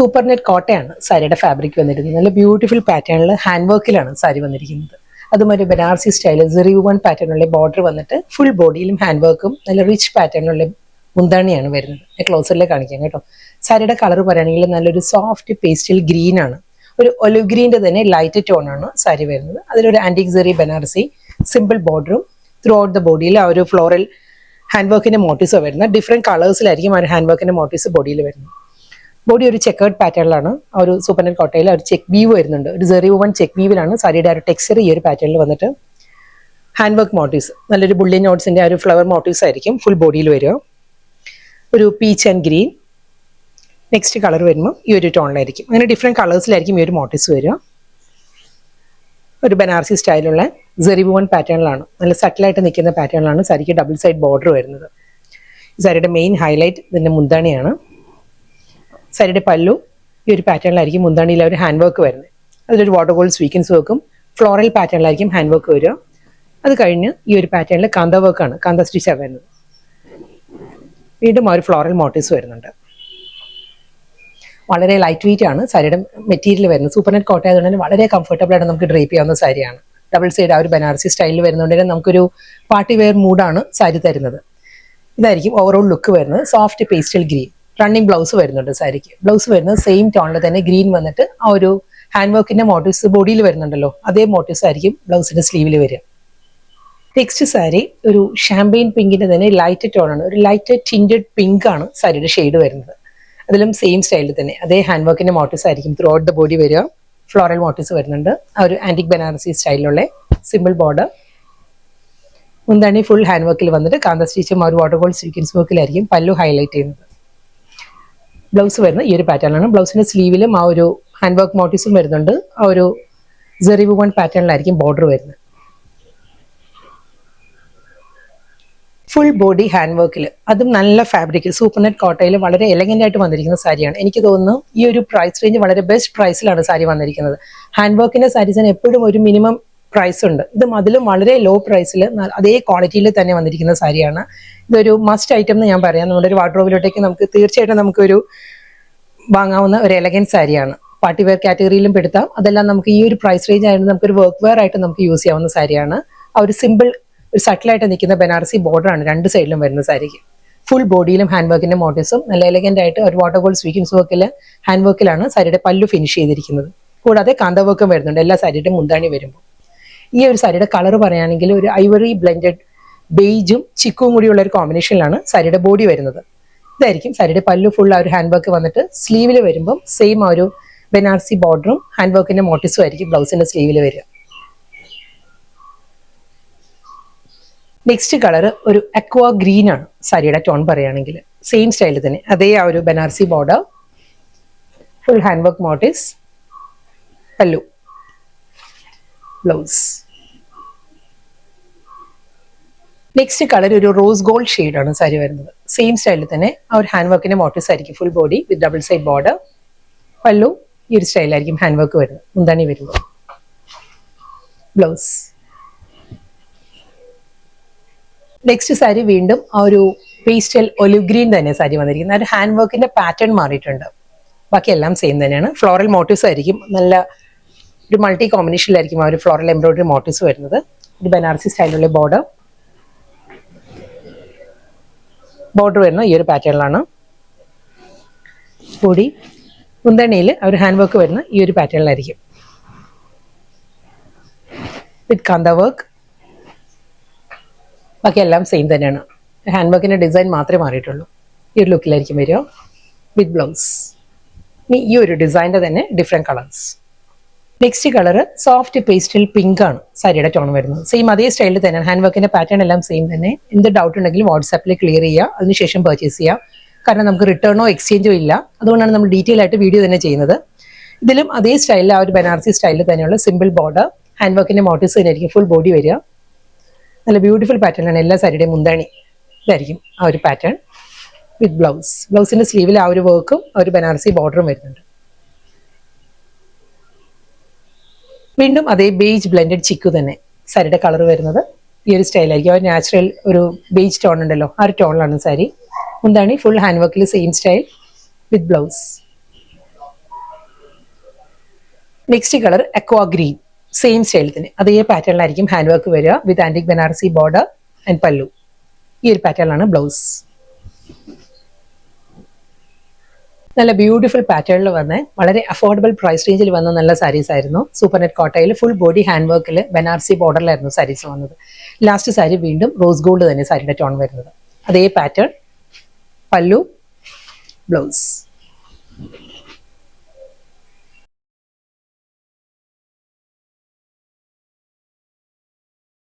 Super net കോട്ടയാണ് സാരിയുടെ fabric വന്നിരിക്കുന്നത്. നല്ല ബ്യൂട്ടിഫുൾ പാറ്റേണിൽ ഹാൻഡ് വർക്കിലാണ് സാരി വന്നിരിക്കുന്നത്. അതും ഒരു ബനാറസി സ്റ്റൈല് സെറി വൺ പാറ്റേണിലുള്ള ബോർഡർ വന്നിട്ട് ഫുൾ ബോഡിയിലും ഹാൻഡ് വർക്കും നല്ല റിച്ച് പാറ്റേണിലുള്ള മുന്താണിയാണ് വരുന്നത്. ക്ലോസറിലേക്ക് കാണിക്കാം കേട്ടോ. സാരിയുടെ കളർ പറയുകയാണെങ്കിൽ നല്ലൊരു സോഫ്റ്റ് പേസ്റ്റൽ ഗ്രീൻ ആണ്. ഒരു ഒലിവ് ഗ്രീൻ്റെ തന്നെ ലൈറ്റ് ടോൺ ആണ് സാരി വരുന്നത്. അതിലൊരു ആന്റിക് സെറി ബനാറസി സിമ്പിൾ ബോർഡറും ത്രൂ ഔട്ട് ദ ബോഡിയിൽ ആ ഒരു ഫ്ലോറൽ ഹാൻഡ് വർക്കിന്റെ മോട്ടീവ്സ് വരുന്നത്. ഡിഫറെന്റ് കളേഴ്സിലായിരിക്കും ആ ഒരു ഹാൻഡ് വർക്കിന്റെ മോട്ടീവ്സ് ബോഡിയിൽ വരുന്നത്. ബോഡി ഒരു ചെക്കേർഡ് പാറ്റേണിലാണ്. ആ ഒരു സൂപ്പർ നെറ്റ് കോട്ടയിൽ ഒരു ചെക്ക് വീവ് വരുന്നുണ്ട്. ഒരു സെറി വൺ ചെക്ക് വീവിലാണ് സാരിയുടെ ആ ഒരു ടെക്സ്ചർ ഈ ഒരു പാറ്റേണിൽ വന്നിട്ട് ഹാൻഡ് വർക്ക് മോട്ടീവ്സ് നല്ലൊരു ബുള്ളിയൻ നോട്ട്സിന്റെ ആ ഒരു ഫ്ലവർ മോട്ടീവ്സ് ആയിരിക്കും ഫുൾ ബോഡിയിൽ വരിക. ഒരു peach and green. Next colour വരുമ്പോൾ ഈ ഒരു ടോണിലായിരിക്കും. അങ്ങനെ ഡിഫറെന്റ് കളേഴ്സിലായിരിക്കും ഈ ഒരു മോട്ടീവ്സ് വരിക. ഒരു ബനാറസി സ്റ്റൈലുള്ള സെറി വൺ പാറ്റേണിലാണ്. നല്ല സട്ടിലായിട്ട് നിൽക്കുന്ന പാറ്റേണിലാണ് സാരിക്ക് ഡബിൾ സൈഡ് ബോർഡർ വരുന്നത്. സാരിയുടെ മെയിൻ ഹൈലൈറ്റ് ഇതിന്റെ മുന്താണിയാണ്. സാരിയുടെ പല്ലു ഈ ഒരു പാറ്റേണിലായിരിക്കും മുന്താണിയിൽ ഒരു ഹാൻഡ് വർക്ക് വരുന്നത്. അതിലൊരു വാട്ടർ ഗോൾഡ് സ്വീക്കൻസ് വർക്കും ഫ്ലോറൽ പാറ്റേണിലായിരിക്കും ഹാൻഡ് വർക്ക് വരിക. അത് കഴിഞ്ഞ് ഈ ഒരു പാറ്റേണിൽ കാന്ത വർക്കാണ്, കാന്ത സ്റ്റിച്ചാണ് വരുന്നത്. വീണ്ടും ആ ഒരു ഫ്ലോറൽ മോട്ടീവ്സ് വരുന്നുണ്ട്. വളരെ ലൈറ്റ് വെയിറ്റ് ആണ് സാരിയുടെ മെറ്റീരിയൽ വരുന്നത്. സൂപ്പർ നെറ്റ് കോട്ട ആയതുകൊണ്ട് തന്നെ വളരെ കംഫർട്ടബിൾ ആയിട്ട് നമുക്ക് ഡ്രേപ്പ് ചെയ്യാവുന്ന സാരിയാണ്. ഡബിൾ സൈഡ് ആ ഒരു ബനാറസി സ്റ്റൈലിൽ വരുന്നതുകൊണ്ട് തന്നെ നമുക്കൊരു പാർട്ടി വെയർ മൂഡാണ് സാരി തരുന്നത്. ഇതായിരിക്കും ഓവറോൾ ലുക്ക് വരുന്നത്. Soft pastel green. Running blouse വരുന്നുണ്ട് സാരിക്ക്. ബ്ലൗസ് വരുന്നത് സെയിം ടോണിൽ തന്നെ ഗ്രീൻ വന്നിട്ട് ആ ഒരു ഹാൻഡ് വർക്കിന്റെ മോട്ടീവ്സ് ബോഡിയിൽ വരുന്നുണ്ടല്ലോ, അതേ മോട്ടീവ്സ് ആയിരിക്കും ബ്ലൗസിന്റെ സ്ലീവിൽ വരിക. നെക്സ്റ്റ് സാരി ഒരു ഷാമ്പെയിൻ പിങ്കിന്റെ തന്നെ ലൈറ്റ് ടോണാണ്. ഒരു ലൈറ്റ് ടിൻറ്റഡ് പിങ്ക് ആണ് സാരിയുടെ ഷെയ്ഡ് വരുന്നത്. അതിലും സെയിം സ്റ്റൈലിൽ തന്നെ അതേ ഹാൻഡ് വർക്കിന്റെ മോട്ടീവ്സ് ആയിരിക്കും ത്രൂ ഔട്ട് ദ ബോഡി വരിക. ഫ്ലോറൽ മോട്ടീവ്സ് വരുന്നുണ്ട്. ആ ഒരു ആന്റിക് ബനാറസി സ്റ്റൈലിലുള്ള സിമ്പിൾ ബോർഡർ. മുന്താണി ഫുൾ ഹാൻഡ് വർക്കിൽ വന്നിട്ട് കാന്ത സ്റ്റിച്ചും ആ ഒരു വാട്ടർ ഗോൾഡ് സ്വീക്കൻസ് വർക്കിലായിരിക്കും പല്ലു ഹൈലൈറ്റ് ചെയ്യുന്നത്. ബ്ലൗസ് വരുന്നത് ഈ ഒരു പാറ്റേണാണ്. ബ്ലൗസിന്റെ സ്ലീവിലും ആ ഒരു ഹാൻഡ് വർക്ക് മോട്ടീവ്സും വരുന്നുണ്ട്. ആ ഒരു സെറി വൺ പാറ്റേണിലായിരിക്കും ബോർഡർ വരുന്നത്. ഫുൾ ബോഡി ഹാൻഡ് വർക്കിൽ, അതും നല്ല ഫാബ്രിക് സൂപ്പർ നെറ്റ് കോട്ടയിൽ വളരെ എലഗന്റ് ആയിട്ട് വന്നിരിക്കുന്ന സാരിയാണ്. എനിക്ക് തോന്നുന്നു ഈ ഒരു പ്രൈസ് റേഞ്ച് വളരെ ബെസ്റ്റ് പ്രൈസിലാണ് സാരി വന്നിരിക്കുന്നത്. ഹാൻഡ് വർക്കിന്റെ സാരീസിന് എപ്പോഴും ഒരു മിനിമം പ്രൈസ് ഉണ്ട്. ഇതും അതിലും വളരെ ലോ പ്രൈസിൽ അതേ ക്വാളിറ്റിയിൽ തന്നെ വന്നിരിക്കുന്ന സാരിയാണ്. ഇതൊരു മസ്റ്റ് ഐറ്റം എന്ന് ഞാൻ പറയാം. നമ്മുടെ ഒരു വാർഡ്രോബിലോട്ടേക്ക് നമുക്ക് തീർച്ചയായിട്ടും നമുക്കൊരു വാങ്ങാവുന്ന ഒരു എലഗന്റ് സാരിയാണ്. പാർട്ടി വെയർ കാറ്റഗറിയിലും പെടുത്താം. അതെല്ലാം നമുക്ക് ഈ ഒരു പ്രൈസ് റേഞ്ച് ആയിരുന്നു നമുക്കൊരു വർക്ക് വെയർ ആയിട്ട് നമുക്ക് യൂസ് ചെയ്യാവുന്ന സാരിയാണ്. ആ ഒരു സിമ്പിൾ ഒരു സട്ടിലായിട്ട് നിൽക്കുന്ന ബനാറസി ബോർഡറാണ് രണ്ട് സൈഡിലും വരുന്ന സാരിക്ക്. ഫുൾ ബോഡിയിലും ഹാൻഡ് വർക്കിന്റെ മോട്ടീവ്സും നല്ല എലഗന്റ് ആയിട്ട് ഒരു വാട്ടർ ഗോൾഡ് സ്വീക്കൻസ് വർക്കിൽ ഹാൻഡ് വർക്കിലാണ് സാരിയുടെ പല്ലു ഫിനിഷ് ചെയ്തിരിക്കുന്നത്. കൂടാതെ കാന്ത വർക്കും വരുന്നുണ്ട് എല്ലാ സാരിയുടെ മുന്താണി വരുമ്പോൾ. ഈ ഒരു സാരിയുടെ കളർ പറയുകയാണെങ്കിൽ ഒരു ഐവറി ബ്ലെൻഡഡ് ബേജും ചിക്കും കൂടിയുള്ള ഒരു കോമ്പിനേഷനിലാണ് സാരിയുടെ ബോഡി വരുന്നത്. ഇതായിരിക്കും സാരിയുടെ പല്ലു ഫുൾ ആ ഒരു ഹാൻഡ് വർക്ക് വന്നിട്ട് സ്ലീവിൽ വരുമ്പം സെയിം ആ ഒരു ബനാറസി ബോർഡറും ഹാൻഡ് വർക്കിന്റെ മോട്ടീവ്സും ആയിരിക്കും ബ്ലൗസിന്റെ സ്ലീവിൽ വരിക. നെക്സ്റ്റ് കളർ ഒരു അക്വാ ഗ്രീൻ ആണ് സാരിയുടെ ടോൺ പറയുകയാണെങ്കിൽ. സെയിം സ്റ്റൈലിൽ തന്നെ അതേ ആ ഒരു Banarasi border, full hand work motifs, പല്ലു, ബ്ലൗസ്. നെക്സ്റ്റ് കളർ ഒരു റോസ് ഗോൾഡ് ഷെയ്ഡ് ആണ് സാരി വരുന്നത്. സെയിം സ്റ്റൈലിൽ തന്നെ ആ ഒരു ഹാൻഡ് വർക്കിന്റെ മോട്ടീവ്സ് ആയിരിക്കും full body with double side border. പല്ലു ഈ ഒരു സ്റ്റൈലായിരിക്കും ഹാൻഡ് വർക്ക് വരുന്നത് മുന്താണി വരുമ്പോൾ. ബ്ലൗസ്. നെക്സ്റ്റ് സാരി വീണ്ടും ആ ഒരു പേസ്റ്റൽ ഒലിവ് ഗ്രീൻ തന്നെ സാരി വന്നിരിക്കുന്നത്. ആ ഒരു ഹാൻഡ് വർക്കിന്റെ പാറ്റേൺ മാറിയിട്ടുണ്ട്. ബാക്കി എല്ലാം സെയിം തന്നെയാണ്. ഫ്ലോറൽ മോട്ടീവ്സ് ആയിരിക്കും നല്ല ഒരു മൾട്ടി കോമ്പിനേഷനിലായിരിക്കും ആ ഒരു ഫ്ലോറൽ എംബ്രോയിഡറി മോട്ടീവ്സ് വരുന്നത്. ഒരു ബനാറസി സ്റ്റൈലുള്ള ബോർഡർ വരുന്നത് ഈ ഒരു പാറ്റേണിലാണ്. ബോഡി മുന്തണിയിൽ ആ ഒരു ഹാൻഡ് വർക്ക് വരുന്ന ഈ ഒരു പാറ്റേണിലായിരിക്കും വിത്ത് കാന്ത വർക്ക്. ബാക്കി എല്ലാം സെയിം തന്നെയാണ്. ഹാൻഡ് വർക്കിന്റെ ഡിസൈൻ മാത്രമേ മാറിയിട്ടുള്ളൂ. ഈ ഒരു ലുക്കിലായിരിക്കും വരിക വിത്ത് ബ്ലൗസ്. ഇനി ഈ ഒരു ഡിസൈൻ്റെ തന്നെ different colours. Next colour soft pastel pink ആണ് സാരിയുടെ ടോൺ വരുന്നത്. സെയിം അതേ സ്റ്റൈലിൽ തന്നെ ഹാൻഡ് വർക്കിന്റെ പാറ്റേൺ എല്ലാം സെയിം തന്നെ. എന്ത് ഡൗട്ട് ഉണ്ടെങ്കിലും വാട്സാപ്പിൽ ക്ലിയർ ചെയ്യുക, അതിനുശേഷം പർച്ചേസ് ചെയ്യുക. കാരണം നമുക്ക് റിട്ടേണോ എക്സ്ചേഞ്ചോ ഇല്ല. അതുകൊണ്ടാണ് നമ്മൾ ഡീറ്റെയിൽ ആയിട്ട് വീഡിയോ തന്നെ ചെയ്യുന്നത്. ഇതിലും അതേ സ്റ്റൈലിൽ ആ ഒരു ബനാറസി സ്റ്റൈലിൽ തന്നെയുള്ള സിമ്പിൾ ബോർഡർ, ഹാൻഡ് വർക്കിന്റെ മോട്ടീവ്സ് തന്നെയായിരിക്കും ഫുൾ ബോഡി വരിക. നല്ല ബ്യൂട്ടിഫുൾ പാറ്റേൺ ആണ് എല്ലാ സാരിയുടെയും മുന്താണി. ഇതായിരിക്കും ആ ഒരു പാറ്റേൺ വിത്ത് ബ്ലൗസ്. ബ്ലൗസിന്റെ സ്ലീവിൽ ആ ഒരു വർക്കും ആ ഒരു ബനാറസി ബോർഡറും വരുന്നുണ്ട്. വീണ്ടും അതേ ബേജ് ബ്ലെൻഡഡ് ചിക്കു തന്നെ സാരിയുടെ കളർ വരുന്നത് ഈ ഒരു സ്റ്റൈലായിരിക്കും. ആ ഒരു നാച്ചുറൽ ഒരു ബേജ് ടോൺ ഉണ്ടല്ലോ, ആ ഒരു ടോണിലാണ് സാരി. മുന്താണി ഫുൾ ഹാൻഡ് വർക്കിൽ same style with blouse. Next colour aqua green, same style തന്നെ അതേ പാറ്റേണിലായിരിക്കും ഹാൻഡ് വർക്ക് വരിക വിത്ത് ആന്റിക് ബനാറസി ബോർഡർ ആൻഡ് പല്ലു. ഈ ഒരു പാറ്റേണിലാണ് ബ്ലൗസ്. നല്ല ബ്യൂട്ടിഫുൾ പാറ്റേണിൽ വന്ന് വളരെ അഫോർഡബിൾ പ്രൈസ് റേഞ്ചിൽ വന്ന നല്ല സാരീസ് ആയിരുന്നു. സൂപ്പർ നെറ്റ് കോട്ടയിൽ ഫുൾ ബോഡി ഹാൻഡ് വർക്കിൽ ബനാറസി ബോർഡറിലായിരുന്നു സാരീസ് വന്നത്. ലാസ്റ്റ് സാരി വീണ്ടും റോസ് ഗോൾഡ് തന്നെ സാരിയുടെ ടോൺ വരുന്നത്. അതേ പാറ്റേൺ, പല്ലു, ബ്ലൗസ്.